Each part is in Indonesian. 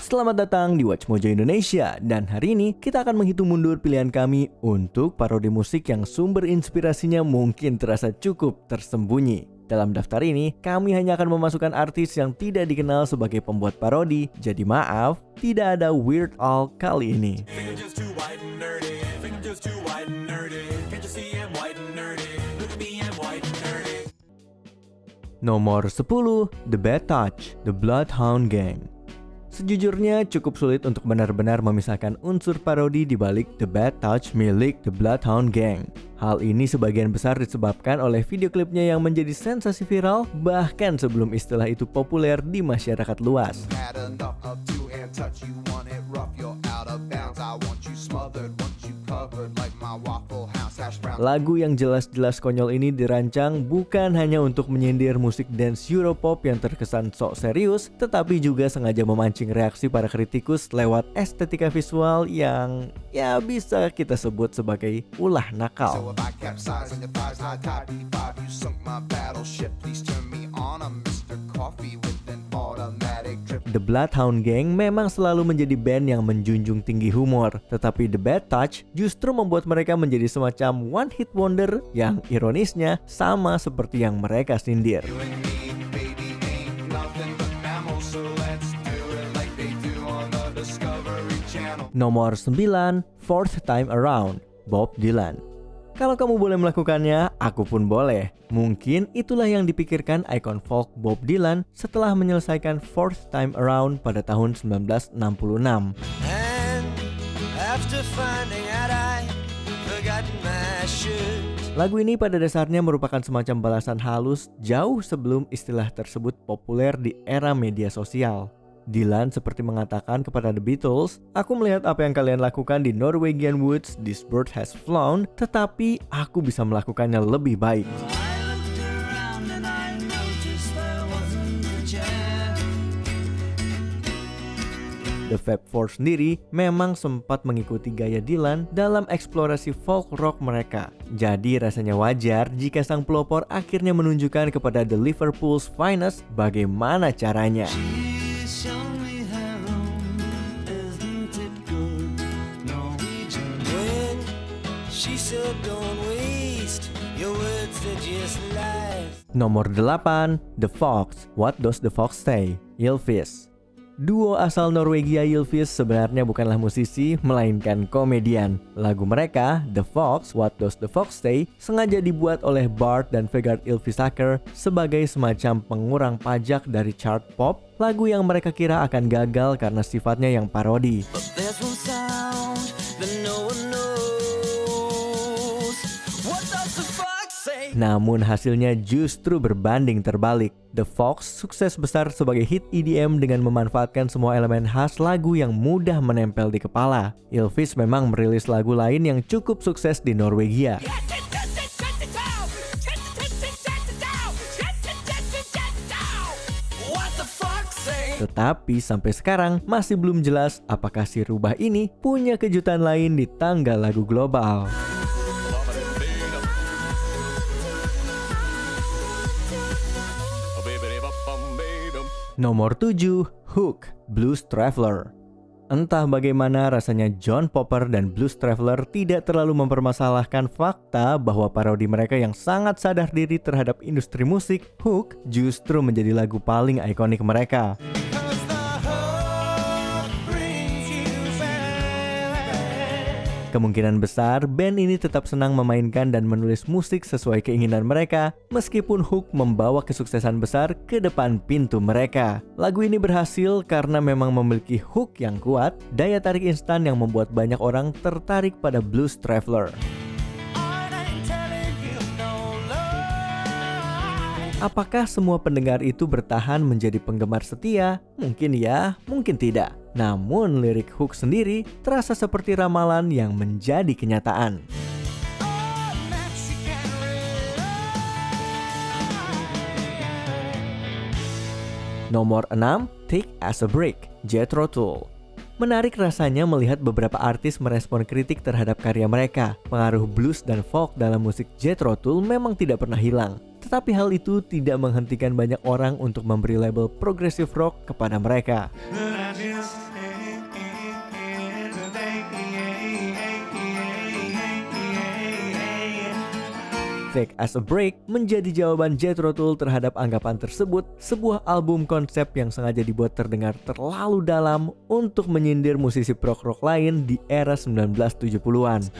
Selamat datang di Watch Mojo Indonesia, dan hari ini kita akan menghitung mundur pilihan kami untuk parodi musik yang sumber inspirasinya mungkin terasa cukup tersembunyi. Dalam daftar ini, kami hanya akan memasukkan artis yang tidak dikenal sebagai pembuat parodi, jadi maaf, tidak ada Weird Al kali ini. Nomor 10, The Bad Touch, The Bloodhound Gang. Sejujurnya cukup sulit untuk benar-benar memisahkan unsur parodi di balik The Bad Touch milik The Bloodhound Gang. Hal ini sebagian besar disebabkan oleh video klipnya yang menjadi sensasi viral bahkan sebelum istilah itu populer di masyarakat luas. Lagu yang jelas-jelas konyol ini dirancang bukan hanya untuk menyindir musik dance Europop yang terkesan sok serius, tetapi juga sengaja memancing reaksi para kritikus lewat estetika visual yang ya bisa kita sebut sebagai ulah nakal. The Bloodhound Gang memang selalu menjadi band yang menjunjung tinggi humor, tetapi The Bad Touch justru membuat mereka menjadi semacam one hit wonder yang ironisnya sama seperti yang mereka sindir. Nomor 9, Fourth Time Around, Bob Dylan. Kalau kamu boleh melakukannya, aku pun boleh. Mungkin itulah yang dipikirkan ikon folk Bob Dylan setelah menyelesaikan Fourth Time Around pada tahun 1966. Lagu ini pada dasarnya merupakan semacam balasan halus jauh sebelum istilah tersebut populer di era media sosial. Dylan seperti mengatakan kepada The Beatles, "Aku melihat apa yang kalian lakukan di Norwegian Woods, this bird has flown, tetapi aku bisa melakukannya lebih baik." The Fab Four sendiri memang sempat mengikuti gaya Dylan dalam eksplorasi folk rock mereka. Jadi rasanya wajar jika sang pelopor akhirnya menunjukkan kepada The Liverpool's Finest bagaimana caranya. Nomor 8, The Fox, What Does the Fox Say, Ylvis. Duo asal Norwegia Ylvis sebenarnya bukanlah musisi, melainkan komedian. Lagu mereka, The Fox, What Does the Fox Say, sengaja dibuat oleh Bart dan Vegard Ylvisaker sebagai semacam pengurang pajak dari chart pop, lagu yang mereka kira akan gagal karena sifatnya yang parodi. Namun hasilnya justru berbanding terbalik. The Fox sukses besar sebagai hit EDM dengan memanfaatkan semua elemen khas lagu yang mudah menempel di kepala. Ylvis memang merilis lagu lain yang cukup sukses di Norwegia. Tetapi sampai sekarang masih belum jelas apakah si rubah ini punya kejutan lain di tangga lagu global. Nomor 7, Hook, Blues Traveler. Entah bagaimana rasanya John Popper dan Blues Traveler tidak terlalu mempermasalahkan fakta bahwa parodi mereka yang sangat sadar diri terhadap industri musik, Hook justru menjadi lagu paling ikonik mereka. Kemungkinan besar band ini tetap senang memainkan dan menulis musik sesuai keinginan mereka, meskipun Hook membawa kesuksesan besar ke depan pintu mereka. Lagu ini berhasil karena memang memiliki hook yang kuat, daya tarik instan yang membuat banyak orang tertarik pada Blues Traveler. Apakah semua pendengar itu bertahan menjadi penggemar setia? Mungkin ya, mungkin tidak. Namun lirik Hook sendiri terasa seperti ramalan yang menjadi kenyataan. Nomor 6, Take as a Break, Jethro Tull. Menarik rasanya melihat beberapa artis merespon kritik terhadap karya mereka. Pengaruh blues dan folk dalam musik Jethro Tull memang tidak pernah hilang. Tetapi hal itu tidak menghentikan banyak orang untuk memberi label progressive rock kepada mereka. Take As A Break menjadi jawaban Jethro Tull terhadap anggapan tersebut, sebuah album konsep yang sengaja dibuat terdengar terlalu dalam untuk menyindir musisi prog rock lain di era 1970-an.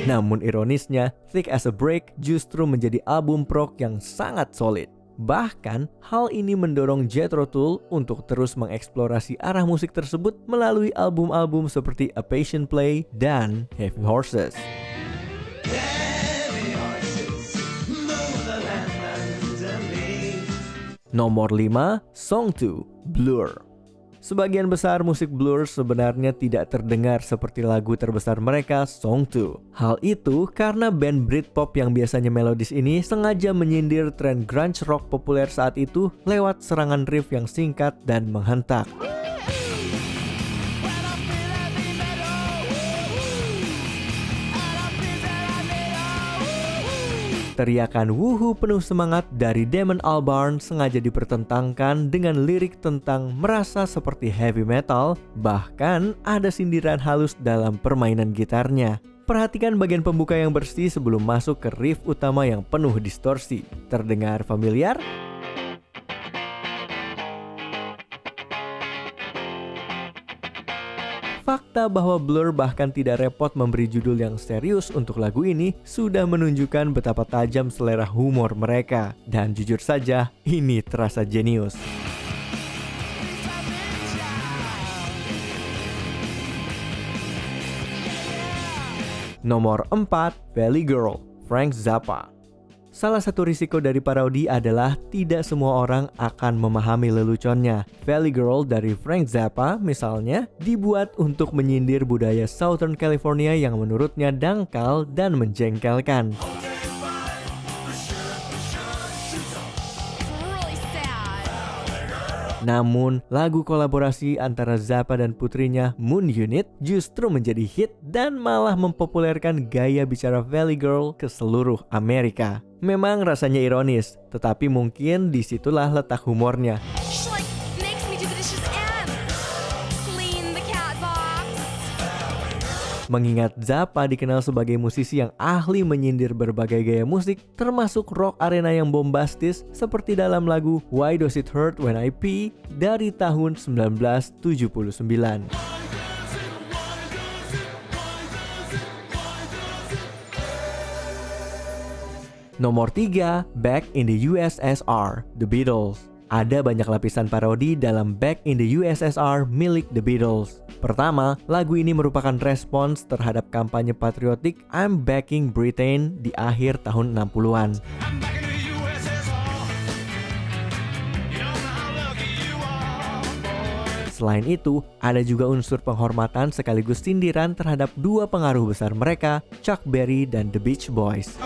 Namun ironisnya, Take As A Break justru menjadi album prog yang sangat solid. Bahkan, hal ini mendorong Jethro Tull untuk terus mengeksplorasi arah musik tersebut melalui album-album seperti A Passion Play dan Heavy Horses. Nomor 5, Song 2, Blur. Sebagian besar musik Blur sebenarnya tidak terdengar seperti lagu terbesar mereka, Song 2. Hal itu karena band Britpop yang biasanya melodis ini sengaja menyindir tren grunge rock populer saat itu lewat serangan riff yang singkat dan menghentak. Teriakan wuhu penuh semangat dari Damon Albarn sengaja dipertentangkan dengan lirik tentang merasa seperti heavy metal, bahkan ada sindiran halus dalam permainan gitarnya. Perhatikan bagian pembuka yang bersih sebelum masuk ke riff utama yang penuh distorsi. Terdengar familiar? Fakta bahwa Blur bahkan tidak repot memberi judul yang serius untuk lagu ini sudah menunjukkan betapa tajam selera humor mereka. Dan jujur saja, ini terasa jenius. Nomor 4, Valley Girl, Frank Zappa. Salah satu risiko dari parodi adalah tidak semua orang akan memahami leluconnya. Valley Girl dari Frank Zappa misalnya dibuat untuk menyindir budaya Southern California yang menurutnya dangkal dan menjengkelkan. Namun, lagu kolaborasi antara Zappa dan putrinya Moon Unit justru menjadi hit dan malah mempopulerkan gaya bicara Valley Girl ke seluruh Amerika. Memang rasanya ironis, tetapi mungkin disitulah letak humornya. Mengingat Zappa dikenal sebagai musisi yang ahli menyindir berbagai gaya musik, termasuk rock arena yang bombastis seperti dalam lagu Why Does It Hurt When I Pee dari tahun 1979. Nomor 3, Back in the USSR, The Beatles. Ada banyak lapisan parodi dalam Back in the USSR milik The Beatles. Pertama, lagu ini merupakan respons terhadap kampanye patriotik I'm Backing Britain di akhir tahun 60-an. Selain itu, ada juga unsur penghormatan sekaligus sindiran terhadap dua pengaruh besar mereka, Chuck Berry dan The Beach Boys.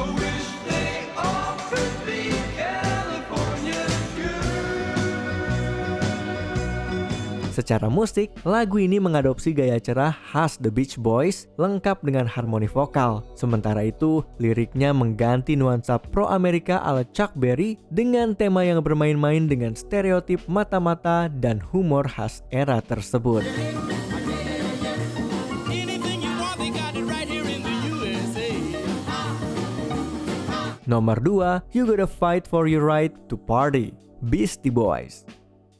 Secara musik, lagu ini mengadopsi gaya cerah khas The Beach Boys lengkap dengan harmoni vokal. Sementara itu, liriknya mengganti nuansa pro-Amerika ala Chuck Berry dengan tema yang bermain-main dengan stereotip mata-mata dan humor khas era tersebut. Nomor 2, You Gotta Fight for Your Right to Party, Beastie Boys.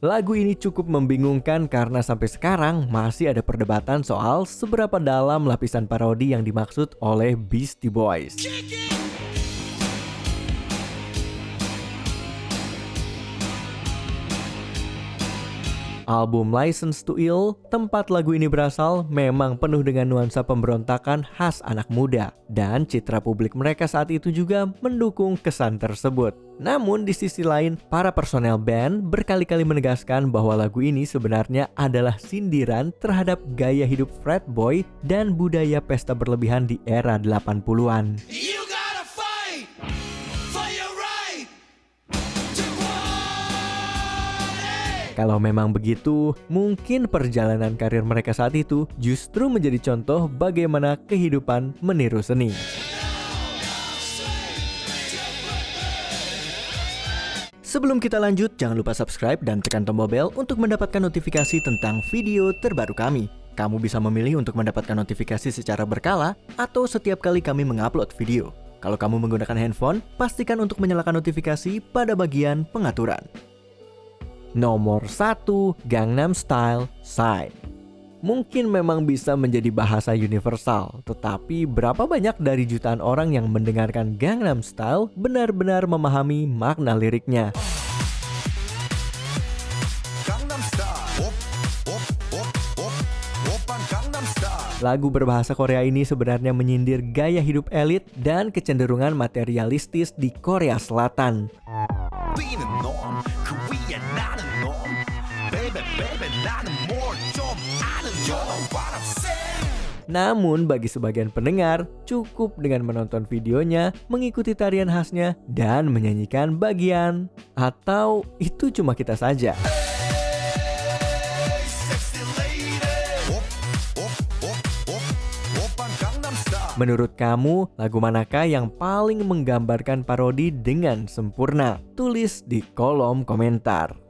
Lagu ini cukup membingungkan karena sampai sekarang masih ada perdebatan soal seberapa dalam lapisan parodi yang dimaksud oleh Beastie Boys. Album License to Ill, tempat lagu ini berasal, memang penuh dengan nuansa pemberontakan khas anak muda. Dan citra publik mereka saat itu juga mendukung kesan tersebut. Namun di sisi lain, para personel band berkali-kali menegaskan bahwa lagu ini sebenarnya adalah sindiran terhadap gaya hidup frat boy dan budaya pesta berlebihan di era 80-an. Kalau memang begitu, mungkin perjalanan karir mereka saat itu justru menjadi contoh bagaimana kehidupan meniru seni. Sebelum kita lanjut, jangan lupa subscribe dan tekan tombol bel untuk mendapatkan notifikasi tentang video terbaru kami. Kamu bisa memilih untuk mendapatkan notifikasi secara berkala atau setiap kali kami mengupload video. Kalau kamu menggunakan handphone, pastikan untuk menyalakan notifikasi pada bagian pengaturan. Nomor 1, Gangnam Style Side. Mungkin memang bisa menjadi bahasa universal, tetapi berapa banyak dari jutaan orang yang mendengarkan Gangnam Style benar-benar memahami makna liriknya? Lagu berbahasa Korea ini sebenarnya menyindir gaya hidup elit dan kecenderungan materialistis di Korea Selatan. Namun bagi sebagian pendengar, cukup dengan menonton videonya, mengikuti tarian khasnya, dan menyanyikan bagian. Atau itu cuma kita saja? Menurut kamu, lagu manakah yang paling menggambarkan parodi dengan sempurna? Tulis di kolom komentar.